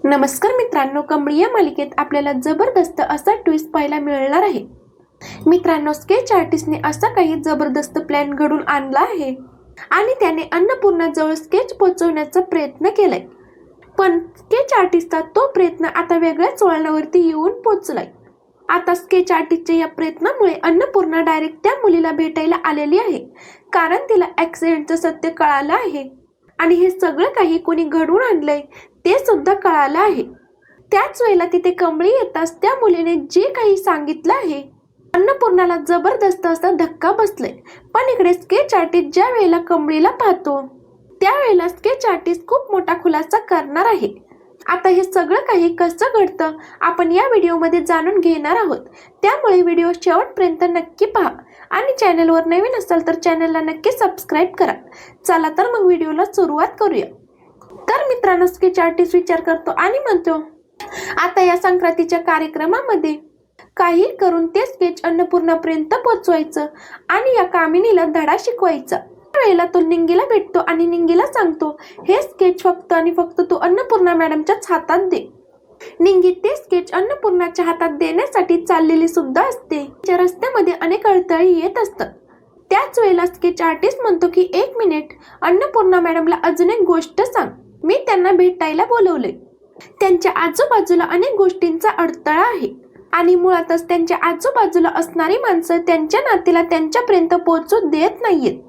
नमस्कार मित्रांनो, कमळी या मालिकेत आपल्याला जबरदस्त असा ट्विस्ट पाहायला मिळणार आहे. मित्रांनो, स्केच आर्टिस्टने असा काही जबरदस्त प्लॅन घडून आणला आहे आणि त्याने अन्नपूर्णा जवळ स्केच पोहोचवण्याचा प्रयत्न केलाय. पण स्केच आर्टिस्टचा तो प्रयत्न आता वेगळ्याच वळणावरती येऊन पोहोचलाय. आता स्केच आर्टिस्टच्या या प्रयत्नामुळे अन्नपूर्णा डायरेक्ट त्या मुलीला भेटायला आलेली आहे, कारण तिला ॲक्सिडेंटचं सत्य कळालं आहे आणि हे सगळं काही कोणी घडवून आणलंय ते सुद्धा कळालं आहे. त्याच वेळेला तिथे कमळी येताच त्या मुलीने जे काही सांगितलं आहे, अन्नपूर्णाला जबरदस्त असा धक्का बसलाय. पण इकडे स्केच आर्टिस्ट ज्या वेळेला कमळीला पाहतो त्यावेळेला स्केच आर्टिस्ट खूप मोठा खुलासा करणार आहे. आता हे सगळं काही कसं घडतं आपण या व्हिडिओमध्ये जाणून घेणार आहोत, त्यामुळे व्हिडिओ शेवटपर्यंत नक्की पहा आणि चॅनलवर नवीन असाल तर चॅनलला नक्की सबस्क्राईब करा. चला तर मग व्हिडिओला सुरुवात करूया. तर मित्रांनो, स्केच आर्टिस्ट विचार करतो आणि म्हणतो, आता या संक्रांतीच्या कार्यक्रमामध्ये काही करून ते स्केच अन्नपूर्णापर्यंत पोहोचवायचं आणि या कामिनीला धडा शिकवायचा. त्यावेळेला तो निंगीला भेटतो आणि निंगीला सांगतो, हे स्केच फक्त आणि फक्त तू अन्नपूर्णा मॅडमच्याच हातात दे. निंगी ते स्केच अन्नपूर्णाच्या हातात देण्यासाठी चाललेली सुद्धा असते. त्या रस्त्यामध्ये अनेक अडथळे येत असतात. त्याच वेळेला स्केच आर्टिस्ट म्हणतो की एक मिनिट, अन्नपूर्णा मॅडमला अजून एक गोष्ट सांग. मी त्यांना भेटायला बोलवलंय. त्यांच्या आजूबाजूला अनेक गोष्टींचा अडथळा आहे आणि मुळातच त्यांच्या आजूबाजूला असणारी माणसं त्यांच्या नातीला त्यांच्यापर्यंत पोहोचू देत नाहीयेत.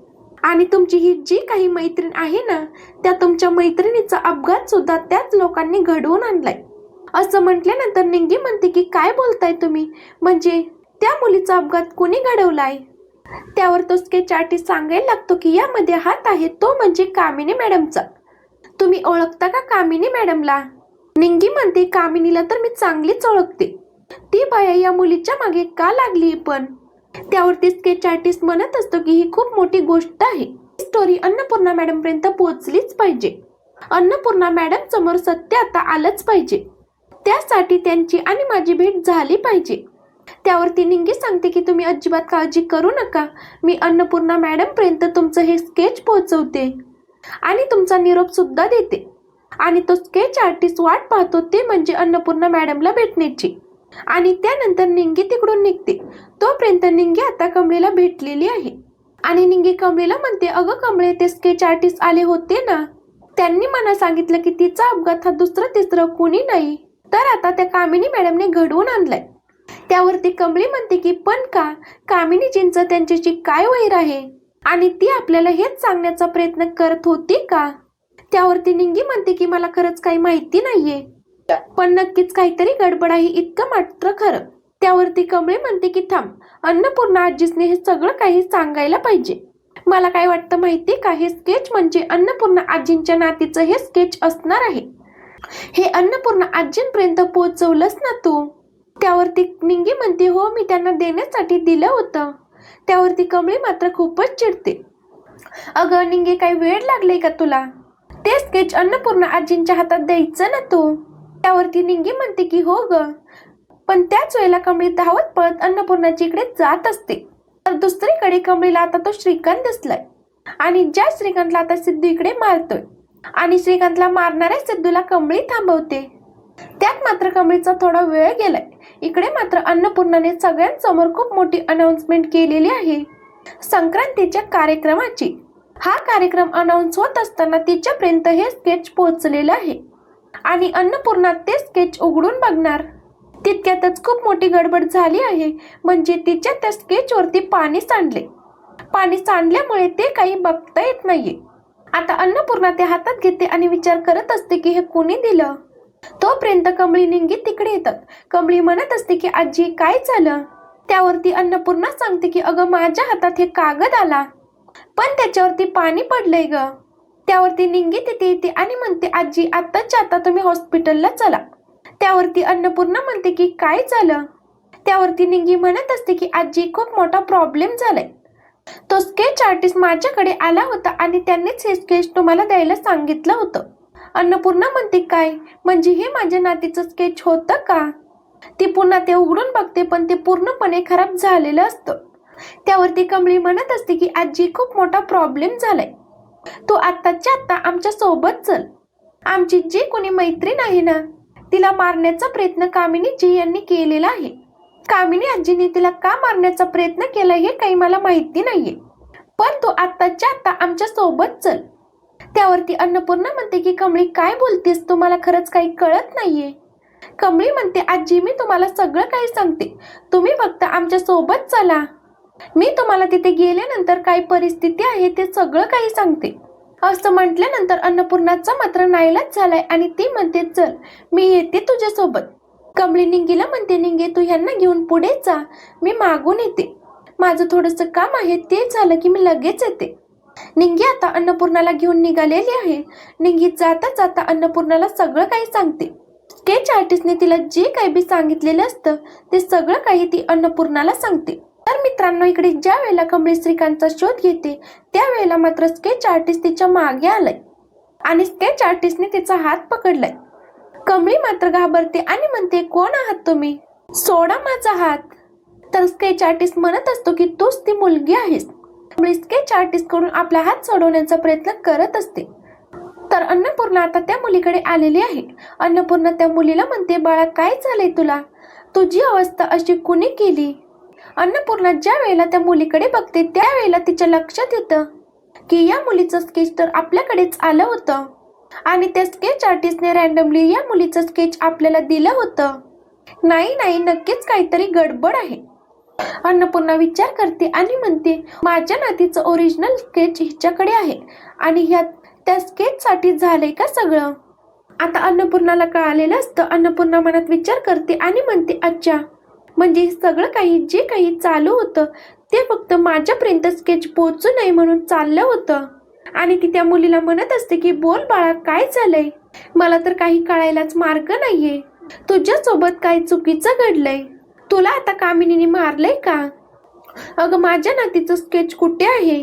आणि तुमची ही जी काही मैत्रीण आहे ना, त्या तुमच्या मैत्रिणीचा अपघात सुद्धा त्याच लोकांनी घडवून आणलाय. असं म्हटल्यानंतर निंगी म्हणते की काय बोलताय तुम्ही, म्हणजे त्या मुलीचा अपघात कोणी घडवलाय? त्यावर तो स्केच आर्टिस्ट सांगायला लागतो की यामध्ये हात आहे तो म्हणजे कामिनी मॅडमचा. तुम्ही ओळखता का कामिनी मॅडमला? निंगी म्हणते, कामिनीला तर मी चांगलीच ओळखते. ती बाया या मुलीच्या मागे का लागली? पण त्यावरती स्केच आर्टिस्ट म्हणत असतो की ही खूप मोठी गोष्ट आहे. स्टोरी अन्नपूर्णा मॅडम पर्यंत पोहोचलीच पाहिजे. अन्नपूर्णा मॅडम समोर सत्य आता आलंच पाहिजे. त्यासाठी त्यांची आणि माझी भेट झाली पाहिजे. त्यावरती निंगी सांगते की तुम्ही अजिबात काळजी करू नका, मी अन्नपूर्णा मॅडम पर्यंत तुमचं हे स्केच पोहोचवते आणि तुमचा निरोप सुद्धा देते. आणि तो स्केच आर्टिस्ट वाट पाहतो ते म्हणजे अन्नपूर्णा मॅडमला भेटण्याची. आणि त्यानंतर निंगी तिकडून निघते. तोपर्यंत निंगी आता कमळीला भेटलेली आहे आणि निंगी कमळीला म्हणते, अगं कमळे, ते स्केच आर्टिस्ट आले होते ना, त्यांनी मला सांगितलं की तिचा अपघात हा दुसरं तिसरं कोणी नाही, तर आता त्या कामिनी मॅडमने घडवून आणलाय. त्यावरती कमळी म्हणते की पण का, कामिनीजींचं त्यांच्याशी काय वैर आहे आणि ती आपल्याला हेच सांगण्याचा प्रयत्न करत होती का? त्यावरती निंगी म्हणते की मला खरंच काही माहिती नाहीये, पण नक्कीच काहीतरी गडबड आहे इतकं मात्र खरं. त्यावरती कमळी म्हणते की थांब, अन्नपूर्णा आजीसने हे सगळं काही सांगायला पाहिजे. मला काय वाटतं माहिती का, हे स्केच म्हणजे अन्नपूर्णा आजींच्या नातीचं हे स्केच असणार आहे. हे अन्नपूर्णा आजींपर्यंत पोहोचवलंस ना तू? त्यावरती निंगी म्हणते, हो, मी त्यांना देण्यासाठी दिलं होतं. त्यावरती कमळी मात्र खूपच चिडते. अगं निंगे, काही वेळ लागले का तुला? ते स्केच अन्नपूर्णा आजींच्या हातात द्यायचं ना तू. त्यावरती निंगी म्हणते की हो ग. पण त्याच वेळेला कमळी धावत पळत अन्नपूर्णाची इकडे जात असते. तर दुसरीकडे कमळीला आता तो श्रीकांत दिसलाय आणि ज्या श्रीकांतला आता सिद्धू इकडे मारतोय आणि श्रीकांतला मारणाऱ्या सिद्धूला कमळी थांबवते. त्यात मात्र कमळीचा थोडा वेळ गेलाय. इकडे मात्र अन्नपूर्णाने सगळ्यांसमोर खूप मोठी अनाउन्समेंट केलेली आहे संक्रांतीच्या कार्यक्रमाची. हा कार्यक्रम अनाउन्स होत असताना तिच्यापर्यंत हे स्केच पोहोचलेलं आहे आणि अन्नपूर्णा ते स्केच उघडून बघणार. तितक्यातच खूप मोठी गडबड झाली आहे, म्हणजे तिच्या त्या स्केचवरती पाणी सांडले. पाणी सांडल्यामुळे ते काही बघता येत नाहीये. आता अन्नपूर्णा ते हातात घेते आणि विचार करत असते की हे कोणी दिलं. तोपर्यंत कमळी निंगी तिकडे येतात. कमळी म्हणत असते की आजी, काय झालं? त्यावरती अन्नपूर्णा सांगते की अगं, माझ्या हातात हे कागद आला पण त्याच्यावरती पाणी पडलंय ग. त्यावरती निंगी तिथे येते आणि म्हणते, आजी, आताच्या आता तुम्ही हॉस्पिटलला चला. त्यावरती अन्नपूर्णा म्हणते की काय झालं? त्यावरती निंगी म्हणत असते की आजी, खूप मोठा प्रॉब्लेम झालाय. तो स्केच आर्टिस्ट माझ्याकडे आला होता आणि त्यांनीच हे स्केच तुम्हाला द्यायला सांगितलं होतं. अन्नपूर्णा म्हणते, काय, म्हणजे हे माझ्या नातीचं स्केच होतं का? ती पुन्हा ते उघडून बघते पण ते पूर्णपणे खराब झालेलं असतं. त्यावरती कमळी म्हणत असते की आजी, खूप मोठा प्रॉब्लेम झालाय. तू आत्ताच्या आत्ता आमच्या सोबत चल. आमची जी कोणी मैत्रीण आहे ना, तिला मारण्याचा प्रयत्न कामिनीजी यांनी केलेला आहे. कामिनी आजीने तिला का मारण्याचा प्रयत्न केला हे काही मला माहिती नाहीये, पण तू आत्ताच्या आत्ता आमच्या सोबत चल. त्यावरती अन्नपूर्णा म्हणते की कमळी काय बोलतेस, तुम्हाला खरंच काही कळत नाहीये. कमळी म्हणते आजी मी तुम्हाला सगळं काही सांगते, तुम्ही फक्त आमच्या सोबत चला. मी तुम्हाला तिथे गेल्यानंतर काय परिस्थिती आहे ते सगळं काही सांगते. असं म्हटल्यानंतर अन्नपूर्णाचा मात्र नाईलाज झालाय आणि ती म्हणते चल मी येते तुझ्यासोबत. कमळी निंगीला म्हणते निंगे तू ह्यांना घेऊन पुढे जा, मी मागून येते. माझं थोडंसं काम आहे, ते झालं की मी लगेच येते. निंगी आता अन्नपूर्णाला घेऊन निघालेली आहे. निंगी जाता जाता अन्नपूर्णाला सगळं काही सांगते. स्केच आर्टिस्टने तिला जे काही बी सांगितलेलं असतं ते सगळं काही ती अन्नपूर्णाला सांगते. तर मित्रांनो, इकडे ज्या वेळेला कमळी श्रीकांतचा शोध घेते त्यावेळेला मात्र स्केच आर्टिस्ट तिच्या मागे आलाय आणि स्केच आर्टिस्टने तिचा हात पकडलाय. कमळी मात्र घाबरते आणि म्हणते कोण आहात तुम्ही, सोडा माझा हात. तर स्केच आर्टिस्ट म्हणत असतो की तूच ती मुलगी आहेस. कमळी स्केच आर्टिस्ट कडून आपला हात सोडवण्याचा प्रयत्न करत असते. तर अन्नपूर्णा आता त्या मुलीकडे आलेली आहे. अन्नपूर्णा त्या मुलीला म्हणते बाळा काय झालंय तुला, तुझी अवस्था अशी कुणी केली. अन्नपूर्णा ज्या वेळेला त्या मुलीकडे बघते त्यावेळेला तिच्या लक्षात येतं की या मुलीचं स्केच तर आपल्याकडेच आलं होतं आणि त्या स्केच आर्टिस्टने रॅन्डमली या मुलीचं स्केच आपल्याला दिलं होतं. नाही नाही, नक्कीच काहीतरी गडबड आहे. अन्नपूर्णा विचार करते आणि म्हणते माझ्या नातीचं ओरिजिनल स्केच हिच्याकडे आहे आणि ह्यात त्या स्केचसाठी झालंय का सगळं. आता अन्नपूर्णाला कळालेलं असतं. अन्नपूर्णा मनात विचार करते आणि म्हणते अच्छा, म्हणजे सगळं काही जे काही चालू होतं ते फक्त माझ्यापर्यंत स्केच पोहोचू नये म्हणून चाललं होतं. आणि ती त्या मुलीला म्हणत असते की बोल बाळा काय झालंय, मला तर काही कळायलाच मार्ग नाहीये. तुझ्यासोबत काय चुकीचं घडलंय, तुला आता कामिनीने मारलंय का. अगं माझ्या नातीचं स्केच कुठे आहे.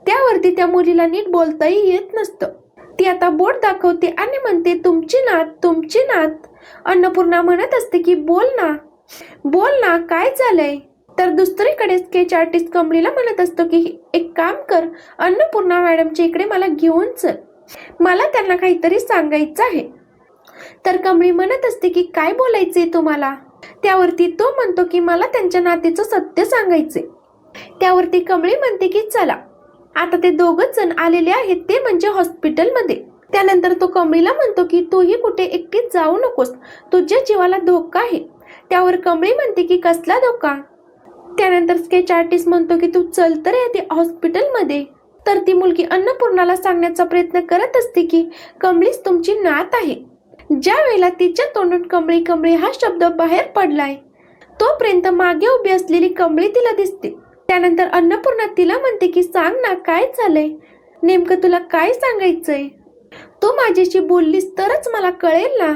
त्यावरती त्या मुलीला नीट बोलताही येत नसतं. ती आता बोट दाखवते आणि म्हणते तुमची नात, तुमची नात. अन्नपूर्णा म्हणत असते की बोल ना, बोल ना काय झालंय. तर दुसरीकडे स्केच आर्टिस्ट कमळीला म्हणत असतो की एक काम कर, अन्नपूर्णा मॅडमच्या इकडे मला घेऊन चल, मला त्यांना काहीतरी सांगायचं आहे. तर कमळी म्हणत असते की काय बोलायचंय तुम्हाला. त्यावरती तो म्हणतो की मला त्यांच्या नातीचं सत्य सांगायचंय. त्यावरती कमळी म्हणते की चला. आता ते दोघच जण आलेले आहेत, ते म्हणजे हॉस्पिटलमध्ये. त्यानंतर तो कमळीला म्हणतो की तूही कुठे एकटीच जाऊ नकोस, तुझ्या जीवाला धोका आहे. त्यावर कमळी म्हणते की कसला धोका. त्यानंतर स्केच आर्टिस्ट म्हणतो की तू चल तर येते हॉस्पिटलमध्ये. तर ती मुलगी अन्नपूर्णाला सांगण्याचा प्रयत्न करत असते की कमळीच तुमची नात आहे. ज्या वेळेला तिच्या तोंडून कमळी कमळी हा शब्द बाहेर पडलाय तोपर्यंत मागे उभी असलेली कमळी तिला दिसते. त्यानंतर अन्नपूर्णा तिला म्हणते की सांग ना काय झालंय, नेमकं तुला काय सांगायचंय, तू माझ्याशी बोललीस तरच मला कळेल ना.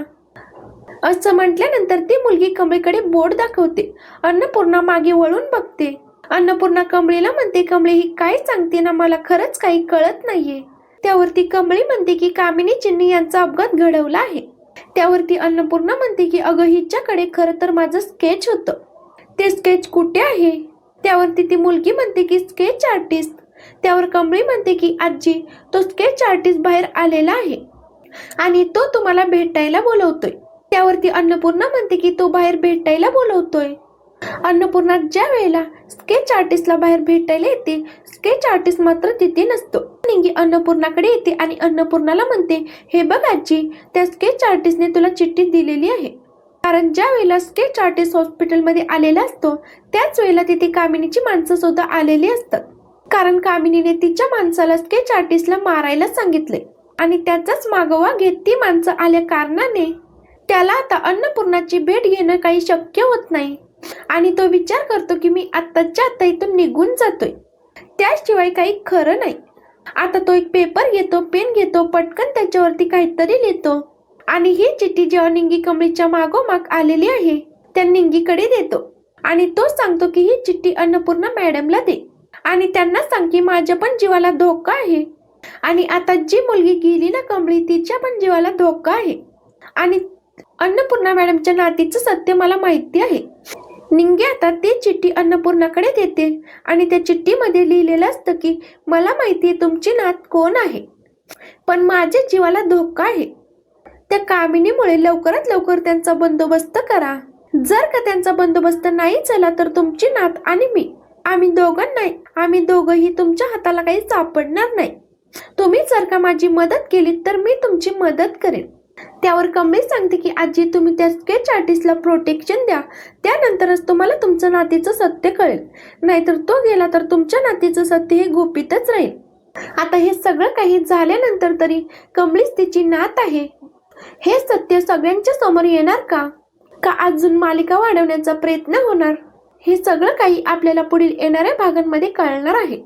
असं म्हटल्यानंतर ती मुलगी कमळीकडे बोट दाखवते. अन्नपूर्णा मागे वळून बघते. अन्नपूर्णा कमळीला म्हणते कमळी ही काय सांगते ना, मला खरंच काही कळत नाहीये. त्यावरती कमळी म्हणते की कामिनीजींनी यांचा अपघात घडवला आहे. त्यावरती अन्नपूर्णा म्हणते की अगं हिच्याकडे खरं तर माझं स्केच होतं, ते स्केच कुठे आहे. त्यावरती ती मुलगी म्हणते की स्केच आर्टिस्ट. त्यावर कमळी म्हणते की आजी तो स्केच आर्टिस्ट बाहेर आलेला आहे आणि तो तुम्हाला भेटायला बोलवतोय. त्यावरती अन्नपूर्णा म्हणते की तो बाहेर भेटायला बोलवतोय. अन्नपूर्णा ज्या वेळेला स्केच आर्टिस्टला बाहेर भेटायला येते स्केच आर्टिस्ट मात्र तिथे नसतो. निंगी अन्नपूर्णाकडे येते आणि अन्नपूर्णाला म्हणते हे बघ आजी, त्या स्केच आर्टिस्टने तुला चिठ्ठी दिलेली आहे. कारण ज्या वेळेला स्केच आर्टिस्ट हॉस्पिटलमध्ये आलेला असतो त्याच वेळेला तिथे कामिनीची माणसं सुद्धा आलेली असतात. कारण कामिनीने तिच्या माणसाला स्केच आर्टिस्टला मारायला सांगितले आणि त्याचाच मागोवा घेत ती माणसं आल्या कारणाने त्याला आता अन्नपूर्णाची भेट घेणं काही शक्य होत नाही आणि तो विचार करतो की मी आत्ताच्या आत्ता इथून निघून जातोय, त्याशिवाय काही खरं नाही. आता तो एक पेपर घेतो, पेन घेतो, पटकन त्याच्यावरती काहीतरी लिहितो आणि ही चिठ्ठी जेव्हा निंगी कमळीच्या मागोमाग आलेली आहे त्या निंगीकडे देतो आणि तो सांगतो की ही चिठ्ठी अन्नपूर्णा मॅडमला दे आणि त्यांना सांग की माझ्या पण जीवाला धोका आहे आणि आता जी मुलगी गेली ना कमळी तिच्या पण जीवाला धोका आहे आणि अन्नपूर्णा मॅडमच्या नातीचं सत्य मला माहिती आहे. निंगी आता ती चिठ्ठी अन्नपूर्णाकडे देते आणि त्या चिठ्ठीमध्ये लिहिलेलं असतं की मला माहिती आहे तुमची नात कोण आहे, पण माझ्या जीवाला धोका आहे. त्या कामिनीमुळे लवकरात लवकर त्यांचा बंदोबस्त करा. जर का त्यांचा बंदोबस्त नाही झाला तर तुमची नात आणि मी आम्ही दोघंही तुमच्या हाताला काही सापडणार नाही. तुम्ही जर का माझी मदत केली तर मी तुमची मदत करेन. त्यावर कमळी सांगते की आजी, तुम्ही त्या स्केच आर्टिस्टला प्रोटेक्शन द्या, त्यानंतरच तुम्हाला तुमचं नातीचं सत्य कळेल. नाहीतर तो गेला तर तुमच्या नातीचं सत्य हे गुपितच राहील. आता हे सगळं काही झाल्यानंतर तरी कमळीच तिची नात आहे हे सत्य सगळ्यांच्या समोर येणार का अजून मालिका वाढवण्याचा प्रयत्न होणार? हे सगळं काही आपल्याला पुढील येणाऱ्या भागांमध्ये कळणार आहे.